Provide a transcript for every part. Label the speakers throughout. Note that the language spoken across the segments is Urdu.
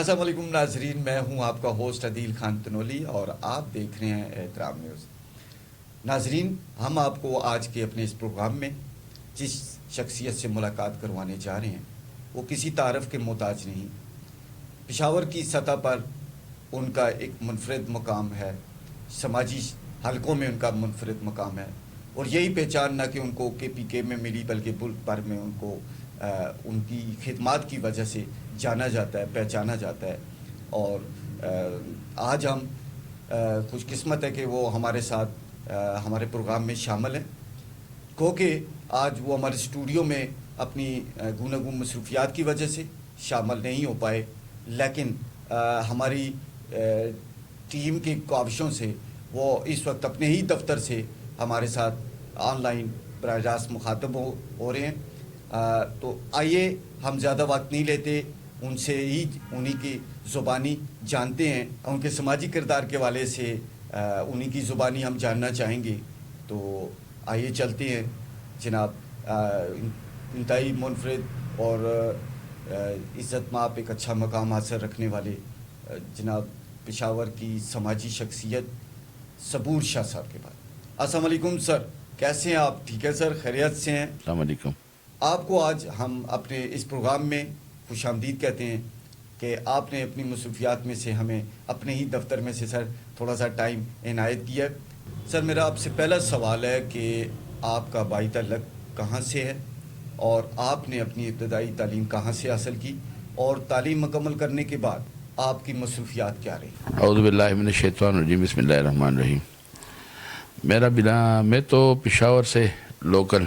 Speaker 1: السلام علیکم ناظرین، میں ہوں آپ کا ہوسٹ عدیل خان تنولی اور آپ دیکھ رہے ہیں احترام نیوز۔ ناظرین، ہم آپ کو آج کے اپنے اس پروگرام میں جس شخصیت سے ملاقات کروانے جا رہے ہیں وہ کسی تعارف کے محتاج نہیں۔ پشاور کی سطح پر ان کا ایک منفرد مقام ہے، سماجی حلقوں میں ان کا منفرد مقام ہے، اور یہی پہچان نہ کہ ان کو کے پی کے میں ملی بلکہ ملک بھر میں ان کو ان کی خدمات کی وجہ سے جانا جاتا ہے، پہچانا جاتا ہے۔ اور آج ہم خوش قسمت ہے کہ وہ ہمارے ساتھ ہمارے پروگرام میں شامل ہیں، کیونکہ آج وہ ہمارے اسٹوڈیو میں اپنی گوناگون مصروفیات کی وجہ سے شامل نہیں ہو پائے، لیکن ہماری ٹیم کی کاوشوں سے وہ اس وقت اپنے ہی دفتر سے ہمارے ساتھ آن لائن براہ راست مخاطب ہو رہے ہیں۔ تو آئیے ہم زیادہ وقت نہیں لیتے، ان سے ہی انہی کی زبانی جانتے ہیں، ان کے سماجی کردار کے والے سے انہی کی زبانی ہم جاننا چاہیں گے۔ تو آئیے چلتے ہیں جناب۔ انتہائی منفرد اور عزت مآب ایک اچھا مقام حاصل رکھنے والے جناب پشاور کی سماجی شخصیت صبور شاہ صاحب کے بعد۔ السلام علیکم سر، کیسے ہیں آپ؟ ٹھیک ہے سر، خیریت سے ہیں؟
Speaker 2: السلام علیکم۔
Speaker 1: آپ کو آج ہم اپنے اس پروگرام میں خوش آمدید کہتے ہیں کہ آپ نے اپنی مصروفیات میں سے ہمیں اپنے ہی دفتر میں سے سر تھوڑا سا ٹائم عنایت کیا۔ سر میرا آپ سے پہلا سوال ہے کہ آپ کا بائی تعلق کہاں سے ہے اور آپ نے اپنی ابتدائی تعلیم کہاں سے حاصل کی، اور تعلیم مکمل کرنے کے بعد آپ کی مصروفیات کیا رہی؟
Speaker 2: اعوذ باللہ من الشیطان الرجیم، بسم اللہ الرحمن الرحیم۔ میں تو پشاور سے لوکل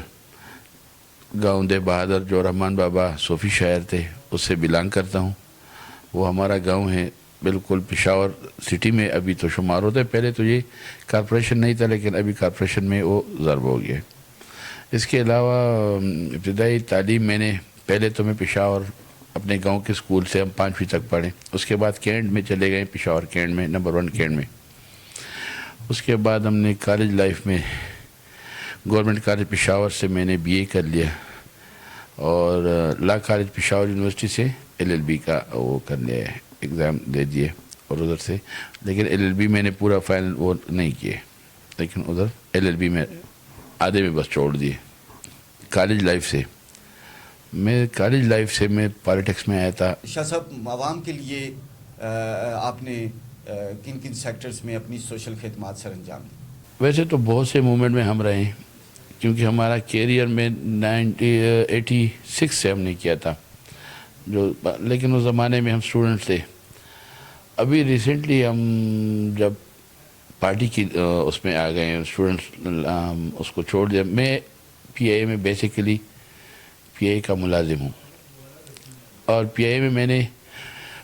Speaker 2: گاؤں دے بہادر جو رحمان بابا صوفی شاعر تھے اس سے بلانگ کرتا ہوں۔ وہ ہمارا گاؤں ہے، بالکل پشاور سٹی میں ابھی تو شمار ہوتا ہے، پہلے تو یہ کارپوریشن نہیں تھا لیکن ابھی کارپوریشن میں وہ ضرب ہو گیا ہے۔ اس کے علاوہ ابتدائی تعلیم میں نے پہلے تو میں پشاور اپنے گاؤں کے اسکول سے ہم 5ویں تک پڑھے، اس کے بعد کینٹ میں چلے گئے، پشاور کینٹ میں نمبر 1 کینٹ میں۔ اس کے بعد ہم نے کالج لائف میں گورنمنٹ کالج پشاور سے میں نے بی اے کر لیا، اور لا کالج پشاور یونیورسٹی سے LLB کا وہ کر لیا ہے، ایگزام دے دیے، اور ادھر سے لیکن LLB میں نے پورا فائنل وہ نہیں کیے، لیکن ادھر LLB میں آدھے میں بس چھوڑ دیے۔ کالج لائف سے میں پالیٹکس میں آیا تھا۔
Speaker 1: شاہ صاحب، عوام کے لیے آپ نے کن کن سیکٹرز میں اپنی سوشل خدمات سر انجام دی؟
Speaker 2: ویسے تو بہت سے موومنٹ میں ہم رہے ہیں، کیونکہ ہمارا کیریئر میں 86 سے ہم نے کیا تھا، لیکن اس زمانے میں ہم اسٹوڈنٹ تھے۔ ابھی ریسنٹلی ہم جب پارٹی کی اس میں آ گئے ہیں، اسٹوڈنٹس اس کو چھوڑ دیا۔ میں PIA میں بیسیکلی PIA کا ملازم ہوں، اور PIA میں نے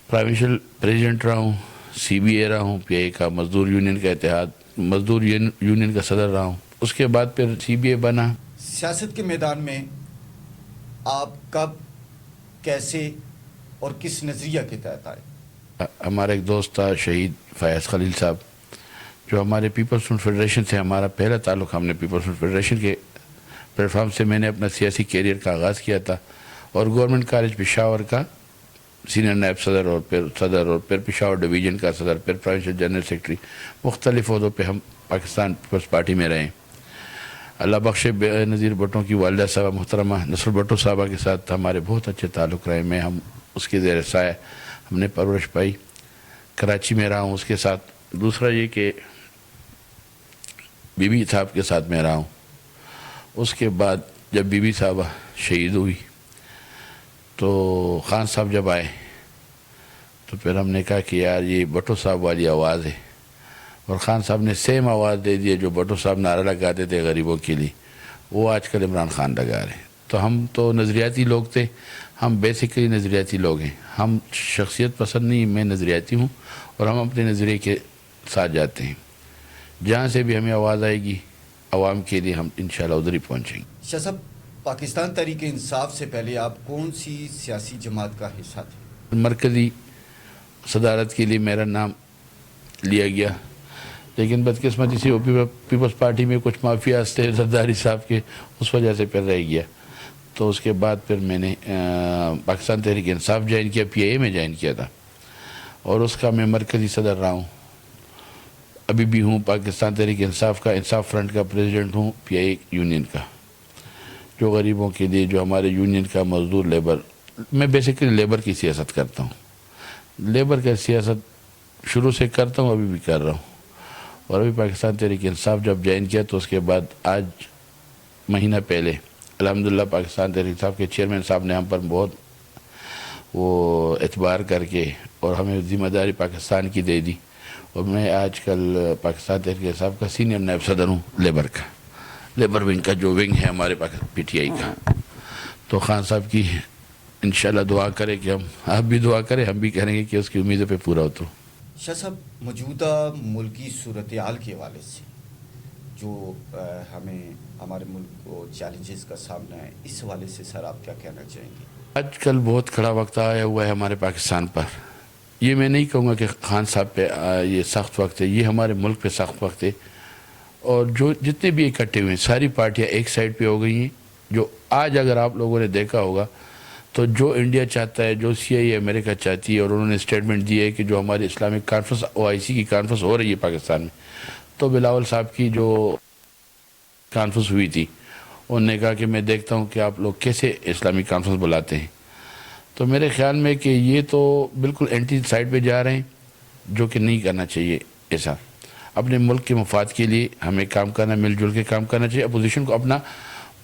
Speaker 2: پروونشل پریزیڈنٹ رہا ہوں، CBA رہا ہوں، PIA کا مزدور یونین کا اتحاد مزدور یونین کا صدر رہا ہوں، اس کے بعد پھر CBA بنا۔
Speaker 1: سیاست کے میدان میں آپ کب، کیسے اور کس نظریہ کے تحت آئے؟
Speaker 2: ہمارا ایک دوست تھا شہید فیاض خلیل صاحب، جو ہمارے پیپلز فرنٹ فیڈریشن سے، ہمارا پہلا تعلق ہم نے پیپلز فرنٹ فیڈریشن کے پلیٹ فارم سے میں نے اپنا سیاسی کیریئر کا آغاز کیا تھا، اور گورنمنٹ کالج پشاور کا سینئر نائب صدر اور پھر پشاور ڈویژن کا صدر، پھر پروونشل جنرل سیکرٹری، مختلف عہدوں پہ ہم پاکستان پیپلز پارٹی میں رہے۔ اللہ بخش بے نظیر بھٹو کی والدہ صاحبہ محترمہ نصر بھٹو صاحبہ کے ساتھ ہمارے بہت اچھے تعلق رہے، ہم اس کے زیر سایہ ہم نے پرورش پائی۔ کراچی میں رہا ہوں اس کے ساتھ۔ دوسرا یہ کہ بی بی صاحب کے ساتھ میں رہا ہوں۔ اس کے بعد جب بی بی صاحبہ شہید ہوئی تو خان صاحب جب آئے تو پھر ہم نے کہا کہ یار یہ بھٹو صاحب والی آواز ہے، اور خان صاحب نے سیم آواز دے دی جو بھٹو صاحب نعرہ لگاتے تھے غریبوں کے لیے، وہ آج کل عمران خان لگا رہے ہیں۔ تو ہم تو نظریاتی لوگ تھے، ہم بیسیکلی نظریاتی لوگ ہیں، ہم شخصیت پسند نہیں، میں نظریاتی ہوں، اور ہم اپنے نظریے کے ساتھ جاتے ہیں۔ جہاں سے بھی ہمیں آواز آئے گی عوام کے لیے، ہم انشاءاللہ ادھر ہی پہنچیں گے۔
Speaker 1: شاہ صاحب، پاکستان تحریک انصاف سے پہلے آپ کون سی سیاسی جماعت کا حصہ تھے؟
Speaker 2: مرکزی صدارت کے لیے میرا نام لیا گیا، لیکن بدقسمتی سے پیپلز پارٹی میں کچھ مافیاز تھے زرداری صاحب کے، اس وجہ سے پھر رہ گیا۔ تو اس کے بعد پھر میں نے پاکستان تحریک انصاف جوائن کیا، PIA میں جوائن کیا تھا۔ اور اس کا میں مرکزی صدر رہا ہوں. ابھی بھی ہوں پاکستان تحریک انصاف کا انصاف فرنٹ کا پریزیڈنٹ ہوں, پی آئی یونین کا, جو غریبوں کے لیے, جو ہمارے یونین کا مزدور لیبر, میں بیسیکلی لیبر کی سیاست کرتا ہوں. لیبر کا سیاست شروع سے کرتا ہوں, ابھی بھی کر رہا ہوں. اور ابھی پاکستان تحریک انصاف جب جوائن کیا تو اس کے بعد آج مہینہ پہلے الحمدللہ پاکستان تحریک انصاف کے چیئرمین صاحب نے ہم پر بہت وہ اعتبار کر کے اور ہمیں ذمہ داری پاکستان کی دے دی, اور میں آج کل پاکستان تحریک انصاف کا سینئر نائب صدر ہوں لیبر کا, لیبر ونگ کا جو ونگ ہے ہمارے پی ٹی آئی کا. تو خان صاحب کی انشاءاللہ دعا کرے کہ آپ بھی دعا کریں, ہم بھی کریں گے کہ اس کی امیدوں پہ پورا اترو.
Speaker 1: شاہ صاحب, موجودہ ملکی صورتحال کے حوالے سے جو ہمیں ہمارے ملک کو چیلنجز کا سامنا ہے, اس حوالے سے سر آپ کیا کہنا چاہیں گے؟
Speaker 2: آج کل بہت کھڑا وقت آیا ہوا ہے ہمارے پاکستان پر. یہ میں نہیں کہوں گا کہ خان صاحب پہ یہ سخت وقت ہے, یہ ہمارے ملک پہ سخت وقت ہے. اور جو جتنے بھی اکٹھے ہوئے ہیں ساری پارٹیاں ایک سائڈ پہ ہو گئی ہیں. جو آج اگر آپ لوگوں نے دیکھا ہوگا تو جو انڈیا چاہتا ہے, جو سی آئی اے امریکہ چاہتی ہے, اور انہوں نے اسٹیٹمنٹ دی ہے کہ جو ہماری اسلامک کانفرنس او آئی سی کی کانفرنس ہو رہی ہے پاکستان میں, تو بلاول صاحب کی جو کانفرنس ہوئی تھی انہوں نے کہا کہ میں دیکھتا ہوں کہ آپ لوگ کیسے اسلامی کانفرنس بلاتے ہیں. تو میرے خیال میں کہ یہ تو بالکل اینٹی سائڈ پہ جا رہے ہیں, جو کہ نہیں کرنا چاہیے ایسا. اپنے ملک کے مفاد کے لیے ہمیں کام کرنا, مل جل کے کام کرنا چاہیے. اپوزیشن کو اپنا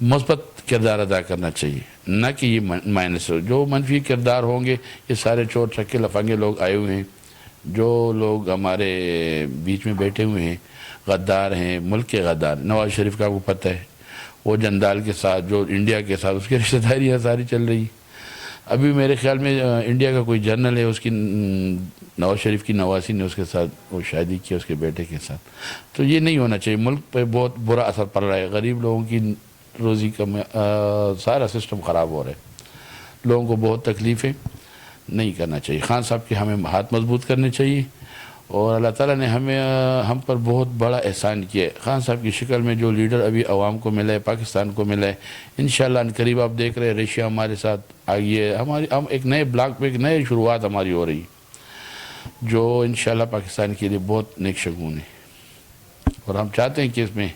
Speaker 2: مثبت کردار ادا کرنا چاہیے, نہ کہ یہ مائنس ہو. جو منفی کردار ہوں گے, یہ سارے چور چکے لفنگے لوگ آئے ہوئے ہیں, جو لوگ ہمارے بیچ میں بیٹھے ہوئے ہیں, غدار ہیں, ملک کے غدار. نواز شریف کا آپ کو پتہ ہے, وہ جندال کے ساتھ, جو انڈیا کے ساتھ اس کی رشتہ داریاں ساری چل رہی. ابھی میرے خیال میں انڈیا کا کوئی جنرل ہے, اس کی نواز شریف کی نواسی نے اس کے ساتھ وہ شادی کی اس کے بیٹے کے ساتھ. تو یہ نہیں ہونا چاہیے. ملک پہ بہت برا اثر پڑ رہا ہے, غریب لوگوں کی روزی کا سارا سسٹم خراب ہو رہا ہے, لوگوں کو بہت تکلیفیں. نہیں کرنا چاہیے. خان صاحب کے ہمیں ہاتھ مضبوط کرنے چاہیے, اور اللہ تعالیٰ نے ہم پر بہت بڑا احسان کیا ہے. خان صاحب کی شکل میں جو لیڈر ابھی عوام کو ملا ہے, پاکستان کو ملا ہے, انشاءاللہ ان قریب آپ دیکھ رہے ہیں ریشیا ہمارے ساتھ آئی ہے. ہم ایک نئے بلاک پہ ایک نئے شروعات ہماری ہو رہی, جو انشاءاللہ پاکستان کے لیے بہت نیک شگون ہے. اور ہم چاہتے ہیں کہ اس میں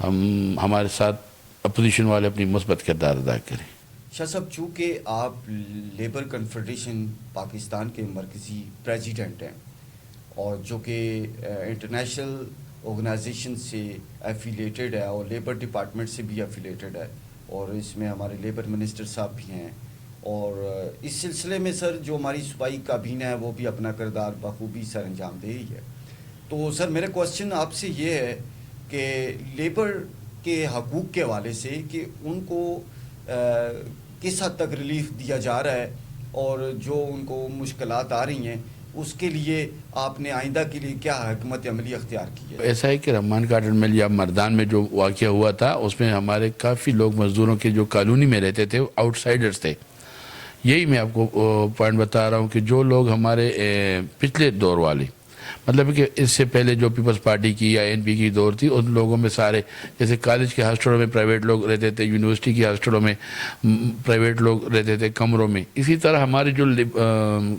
Speaker 2: ہمارے ساتھ اپوزیشن والے اپنی مثبت کردار ادا کریں.
Speaker 1: شاہ صاحب, چونکہ آپ لیبر کنفیڈریشن پاکستان کے مرکزی پریزیڈنٹ ہیں, اور جو کہ انٹرنیشنل آرگنائزیشن سے ایفیلیٹڈ ہے, اور لیبر ڈپارٹمنٹ سے بھی ایفیلیٹڈ ہے, اور اس میں ہمارے لیبر منسٹر صاحب بھی ہیں, اور اس سلسلے میں سر جو ہماری صوبائی کابینہ ہے وہ بھی اپنا کردار بخوبی سر انجام دے رہی ہے. تو سر میرا کوسچن آپ سے یہ ہے کہ لیبر کے حقوق کے حوالے سے کہ ان کو کس حد تک ریلیف دیا جا رہا ہے, اور جو ان کو مشکلات آ رہی ہیں اس کے لیے آپ نے آئندہ کے لیے کیا حکمت عملی اختیار کی ہے؟
Speaker 2: ایسا ہے کہ رحمان کاٹن مل یا مردان میں جو واقعہ ہوا تھا, اس میں ہمارے کافی لوگ مزدوروں کے جو کالونی میں رہتے تھے وہ آؤٹ سائڈرز تھے. یہی میں آپ کو پوائنٹ بتا رہا ہوں کہ جو لوگ ہمارے پچھلے دور والے, مطلب کہ اس سے پہلے جو پیپلز پارٹی کی یا این پی کی دور تھی, ان لوگوں میں سارے, جیسے کالج کے ہاسٹلوں میں پرائیویٹ لوگ رہتے تھے, یونیورسٹی کے ہاسٹلوں میں پرائیویٹ لوگ رہتے تھے کمروں میں, اسی طرح ہماری جو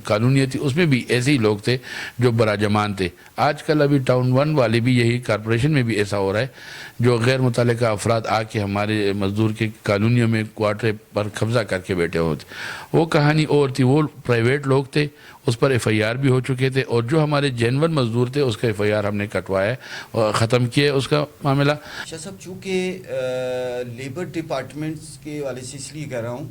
Speaker 2: کالونیاں تھی اس میں بھی ایسے ہی لوگ تھے جو براجمان تھے. آج کل ابھی ٹاؤن 1 والے بھی یہی کارپوریشن میں بھی ایسا ہو رہا ہے, جو غیر متعلقہ افراد آ کے ہمارے مزدور کے کالونیوں میں کوارٹر پر قبضہ کر کے بیٹھے ہوتے. وہ کہانی اور تھی, وہ پرائیویٹ لوگ تھے, اس پر ایف آئی آر بھی ہو چکے تھے, اور جو ہمارے جینون مزدور تھے اس کا ایف آئی آر ہم نے کٹوایا اور ختم کیا اس کا معاملہ.
Speaker 1: شاہ صاحب, چونکہ لیبر ڈپارٹمنٹس کے والے سے اس لیے کہہ رہا ہوں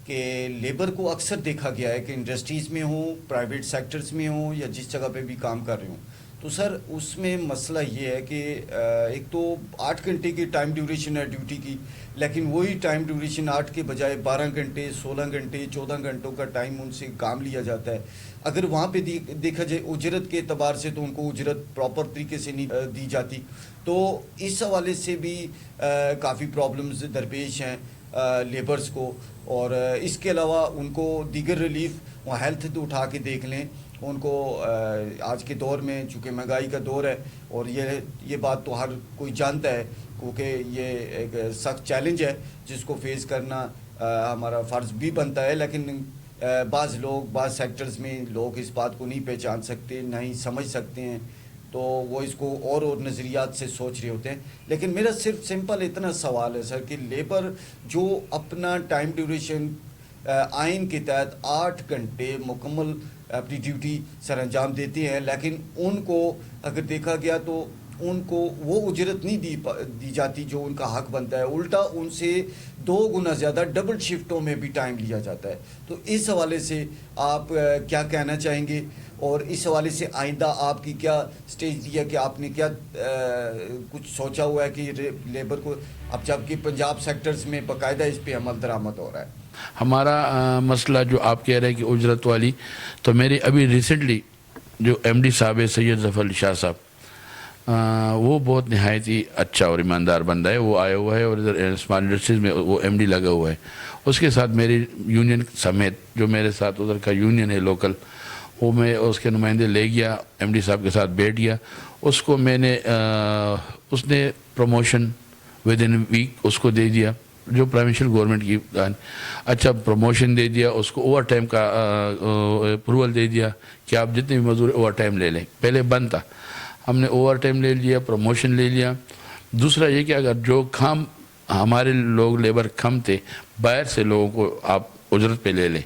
Speaker 1: کہ لیبر کو اکثر دیکھا گیا ہے کہ انڈسٹریز میں ہوں, پرائیویٹ سیکٹرز میں ہوں, یا جس جگہ پہ بھی کام کر رہے ہوں, تو سر اس میں مسئلہ یہ ہے کہ ایک تو 8 گھنٹے کی ٹائم ڈیوریشن ہے ڈیوٹی کی, لیکن وہی ٹائم ڈیوریشن 8 کے بجائے 12 گھنٹے, 16 گھنٹے, 14 گھنٹوں کا ٹائم ان سے کام لیا جاتا ہے. اگر وہاں پہ دیکھا جائے اجرت کے اعتبار سے تو ان کو اجرت پراپر طریقے سے نہیں دی جاتی. تو اس حوالے سے بھی کافی پرابلمز درپیش ہیں لیبرز کو. اور اس کے علاوہ ان کو دیگر ریلیف, وہ ہیلتھ تو اٹھا کے دیکھ لیں, ان کو آج کے دور میں چونکہ مہنگائی کا دور ہے, اور یہ بات تو ہر کوئی جانتا ہے, کیونکہ یہ ایک سخت چیلنج ہے جس کو فیس کرنا ہمارا فرض بھی بنتا ہے, لیکن بعض لوگ بعض سیکٹرز میں لوگ اس بات کو نہیں پہچان سکتے، نہیں سمجھ سکتے ہیں، تو وہ اس کو اور نظریات سے سوچ رہے ہوتے ہیں. لیکن میرا صرف سمپل اتنا سوال ہے سر کہ لیبر جو اپنا ٹائم ڈیوریشن آئین کے تحت 8 گھنٹے مکمل اپنی ڈیوٹی سر انجام دیتے ہیں، لیکن ان کو اگر دیکھا گیا تو ان کو وہ اجرت نہیں دی جاتی جو ان کا حق بنتا ہے، الٹا ان سے 2 گنا زیادہ ڈبل شفٹوں میں بھی ٹائم لیا جاتا ہے. تو اس حوالے سے آپ کیا کہنا چاہیں گے، اور اس حوالے سے آئندہ آپ کی کیا سٹیج دی ہے کہ آپ نے کیا کچھ سوچا ہوا ہے کہ لیبر کو اب جبکہ پنجاب سیکٹرز میں باقاعدہ اس پہ عمل درآمد ہو رہا ہے؟
Speaker 2: ہمارا مسئلہ جو آپ کہہ رہے ہیں کہ اجرت والی، تو میری ابھی ریسنٹلی جو ایم ڈی صاحب ہے سید ظفر علی شاہ صاحب، وہ بہت نہایت ہی اچھا اور ایماندار بندہ ہے. وہ آیا ہوا ہے اور ادھر اسمارٹ انڈسٹریز میں وہ ایم ڈی لگا ہوا ہے. اس کے ساتھ میری یونین سمیت جو میرے ساتھ ادھر کا یونین ہے لوکل، وہ میں اس کے نمائندے لے گیا، ایم ڈی صاحب کے ساتھ بیٹھ گیا. اس کو میں نے اس نے پروموشن ود ان ویک اس کو دے دیا، جو پروونشل گورنمنٹ کی اچھا پروموشن دے دیا. اس کو اوور ٹائم کا اپروول دے دیا کہ آپ جتنے بھی مزدور اوور ٹائم لے لیں. پہلے بند تھا، ہم نے اوور ٹائم لے لیا، پروموشن لے لیا. دوسرا یہ کہ اگر جو کام ہمارے لوگ لیبر کم تھے، باہر سے لوگوں کو آپ اجرت پہ لے لیں،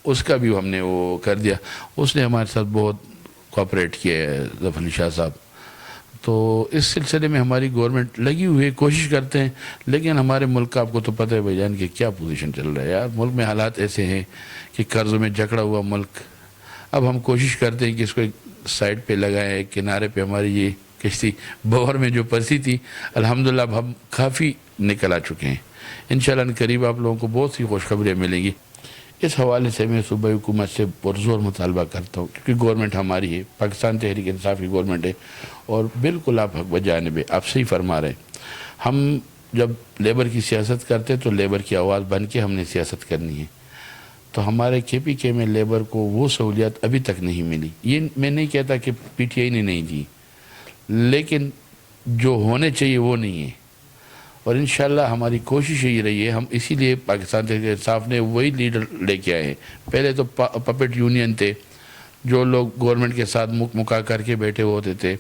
Speaker 2: اس کا بھی ہم نے وہ کر دیا. اس نے ہمارے ساتھ بہت کوآپریٹ کیا ہے ظفر علی شاہ صاحب. تو اس سلسلے میں ہماری گورنمنٹ لگی ہوئی ہے، کوشش کرتے ہیں. لیکن ہمارے ملک کا آپ کو تو پتہ ہے بھائی جان کہ کیا پوزیشن چل رہا ہے یار. ملک میں حالات ایسے ہیں کہ قرضوں میں جکڑا ہوا ملک. اب ہم کوشش کرتے ہیں کہ اس کو ایک سائڈ پہ لگائیں، کنارے پہ. ہماری یہ کشتی بہر میں جو پھنسی تھی، الحمدللہ اب ہم کافی نکل آ چکے ہیں. انشاءاللہ قریب آپ لوگوں کو بہت سی خوشخبریاں ملیں گی. اس حوالے سے میں صوبائی حکومت سے پرزور مطالبہ کرتا ہوں، کیونکہ گورنمنٹ ہماری ہے، پاکستان تحریک انصاف کی گورنمنٹ ہے. اور بالکل آپ حق بجانب ہے، آپ صحیح فرما رہے ہیں. ہم جب لیبر کی سیاست کرتے تو لیبر کی آواز بن کے ہم نے سیاست کرنی ہے. تو ہمارے کے پی کے میں لیبر کو وہ سہولیات ابھی تک نہیں ملی. یہ میں نہیں کہتا کہ پی ٹی آئی نے نہیں دی، لیکن جو ہونے چاہیے وہ نہیں ہے. اور انشاءاللہ ہماری کوشش یہی رہی ہے. ہم اسی لیے پاکستان تحریک انصاف نے وہی لیڈر لے کے آئے ہیں. پہلے تو پپٹ یونین تھے، جو لوگ گورنمنٹ کے ساتھ مکا کر کے بیٹھے ہوتے تھے،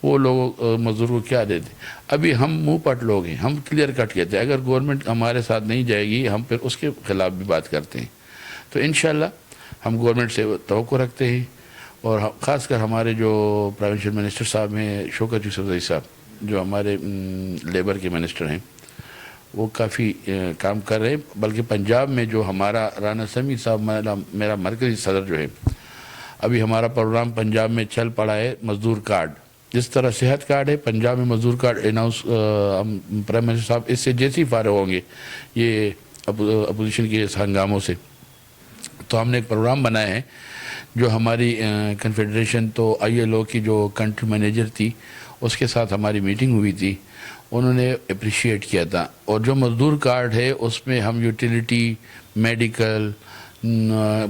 Speaker 2: وہ لوگ مزدور کو کیا دیتے. ابھی ہم منہ پٹ لوگ ہیں، ہم کلیئر کٹ کہتے ہیں اگر گورنمنٹ ہمارے ساتھ نہیں جائے گی ہم پھر اس کے خلاف بھی بات کرتے ہیں. تو انشاءاللہ ہم گورنمنٹ سے توقع رکھتے ہیں. اور خاص کر ہمارے جو پروونشل منسٹر صاحب ہیں شوکت یوسف زئی صاحب، جو ہمارے لیبر کے منسٹر ہیں، وہ کافی کام کر رہے ہیں. بلکہ پنجاب میں جو ہمارا رانا سمیع صاحب میرا مرکزی صدر جو ہے، ابھی ہمارا پروگرام پنجاب میں چل پڑا ہے مزدور کارڈ. جس طرح صحت کارڈ ہے، پنجاب میں مزدور کارڈ اناؤنس پرائم منسٹر صاحب اس سے جیسے ہی فارغ ہوں گے یہ اپوزیشن کے ہنگاموں سے، تو ہم نے ایک پروگرام بنایا ہے. جو ہماری کنفیڈریشن تو آئی ایل او کی جو کنٹری مینیجر تھی، اس کے ساتھ ہماری میٹنگ ہوئی تھی. انہوں نے اپریشیٹ کیا تھا. اور جو مزدور کارڈ ہے اس میں ہم یوٹیلیٹی، میڈیکل،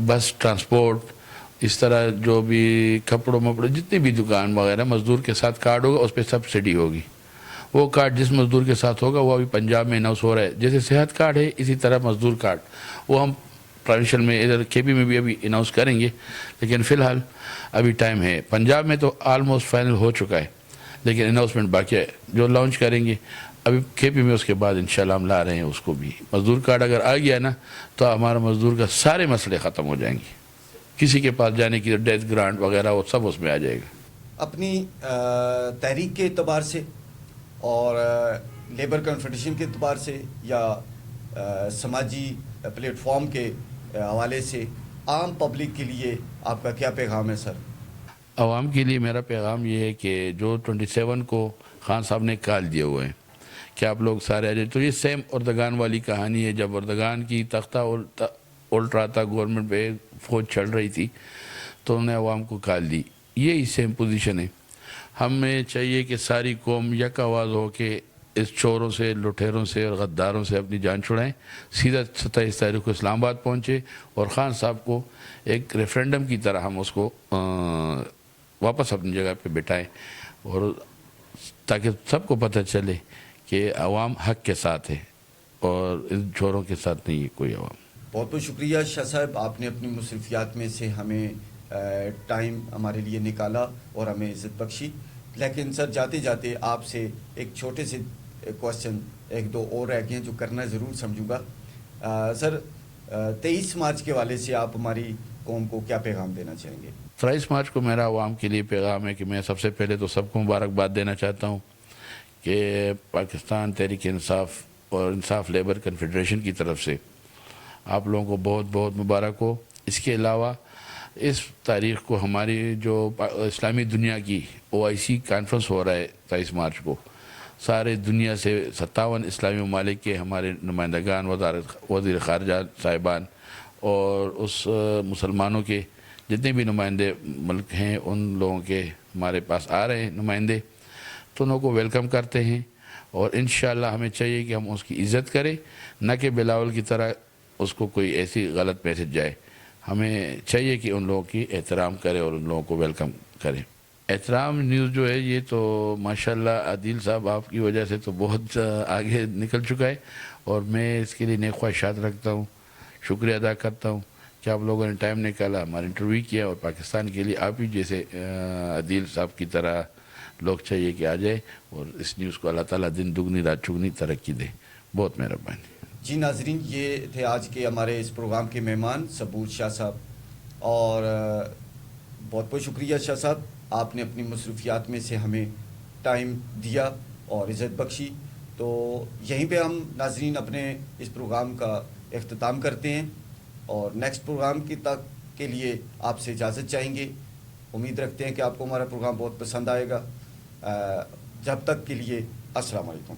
Speaker 2: بس ٹرانسپورٹ، اس طرح جو بھی کپڑوں مپڑوں جتنی بھی دکان وغیرہ مزدور کے ساتھ کارڈ ہوگا اس پہ سبسڈی ہوگی. وہ کارڈ جس مزدور کے ساتھ ہوگا وہ ابھی پنجاب میں اناؤنس ہو رہا ہے. جیسے صحت کارڈ ہے اسی طرح مزدور کارڈ وہ ہم پروونشل میں ادھر کے پی میں بھی ابھی اناؤنس کریں گے. لیکن فی الحال ابھی ٹائم ہے. پنجاب میں تو آلموسٹ فائنل ہو چکا ہے، لیکن اناؤنسمنٹ باقی ہے جو لانچ کریں گے ابھی کے پی میں. اس کے بعد انشاءاللہ ہم لا رہے ہیں اس کو بھی. مزدور کارڈ اگر آ گیا نا تو ہمارا مزدور کا سارے مسئلے ختم ہو جائیں گے. کسی کے پاس جانے کی ڈیتھ گرانٹ وغیرہ وہ سب اس میں آ جائے گا.
Speaker 1: اپنی تحریک کے اعتبار سے اور لیبر کنفیڈریشن کے اعتبار سے یا سماجی پلیٹ فارم کے حوالے سے عام پبلک کے لیے آپ کا کیا پیغام ہے سر؟
Speaker 2: عوام کے لیے میرا پیغام یہ ہے کہ جو 27 کو خان صاحب نے کال دیا ہوئے ہیں کہ آپ لوگ سارے آ جائیں. تو یہ سیم اردگان والی کہانی ہے. جب اردگان کی تختہ الٹ رہا تھا، گورنمنٹ پہ فوج چل رہی تھی، تو انہوں نے عوام کو کال دی. یہی سیم پوزیشن ہے. ہمیں چاہیے کہ ساری قوم یک آواز ہو کے اس چوروں سے، لٹیروں سے اور غداروں سے اپنی جان چھڑائیں. سیدھا 27 تاریخ کو اسلام آباد پہنچے اور خان صاحب کو ایک ریفرینڈم کی طرح ہم اس کو واپس اپنی جگہ پہ بٹھائیں، اور تاکہ سب کو پتہ چلے کہ عوام حق کے ساتھ ہے اور اس چوروں کے ساتھ نہیں ہے کوئی عوام.
Speaker 1: بہت بہت شکریہ شاہ صاحب، آپ نے اپنی مصروفیات میں سے ہمیں ٹائم ہمارے لیے نکالا اور ہمیں عزت بخشی. لیکن سر جاتے جاتے آپ سے ایک چھوٹے سے کوشچن ایک دو اور رہ گئے ہیں جو کرنا ضرور سمجھوں گا. سر 23 مارچ کے حوالے سے آپ ہماری قوم کو کیا پیغام دینا چاہیں گے؟
Speaker 2: 23 مارچ کو میرا عوام کے لیے پیغام ہے کہ میں سب سے پہلے تو سب کو مبارکباد دینا چاہتا ہوں کہ پاکستان تحریک انصاف اور انصاف لیبر کنفیڈریشن کی طرف سے آپ لوگوں کو بہت بہت مبارک ہو. اس کے علاوہ اس تاریخ کو ہماری جو اسلامی دنیا کی OIC کانفرنس ہو رہا ہے 23 مارچ کو، سارے دنیا سے 57 اسلامی ممالک کے ہمارے نمائندگان، وزیر خارجہ صاحبان اور اس مسلمانوں کے جتنے بھی نمائندے ملک ہیں ان لوگوں کے ہمارے پاس آ رہے ہیں نمائندے، تو انہوں کو ویلکم کرتے ہیں. اور انشاءاللہ ہمیں چاہیے کہ ہم اس کی عزت کریں، نہ کہ بلاول کی طرح اس کو کوئی ایسی غلط میسج جائے. ہمیں چاہیے کہ ان لوگوں کی احترام کرے اور ان لوگوں کو ویلکم کریں. احترام نیوز جو ہے یہ تو ماشاءاللہ عادل صاحب آپ کی وجہ سے تو بہت آگے نکل چکا ہے، اور میں اس کے لیے نیک خواہشات رکھتا ہوں، شکریہ ادا کرتا ہوں کہ آپ لوگوں نے ٹائم نکالا، ہمارا انٹرویو کیا، اور پاکستان کے لیے آپ ہی جیسے عادل صاحب کی طرح لوگ چاہیے کہ آ جائے اور اس نیوز کو اللہ تعالیٰ دن دگنی رات چگنی ترقی دے. بہت مہربانی.
Speaker 1: جی ناظرین، یہ تھے آج کے ہمارے اس پروگرام کے مہمان صبور شاہ صاحب، اور بہت بہت شکریہ شاہ صاحب، آپ نے اپنی مصروفیات میں سے ہمیں ٹائم دیا اور عزت بخشی. تو یہیں پہ ہم ناظرین اپنے اس پروگرام کا اختتام کرتے ہیں، اور نیکسٹ پروگرام کی تک کے لیے آپ سے اجازت چاہیں گے. امید رکھتے ہیں کہ آپ کو ہمارا پروگرام بہت پسند آئے گا. جب تک کے لیے السلام علیکم.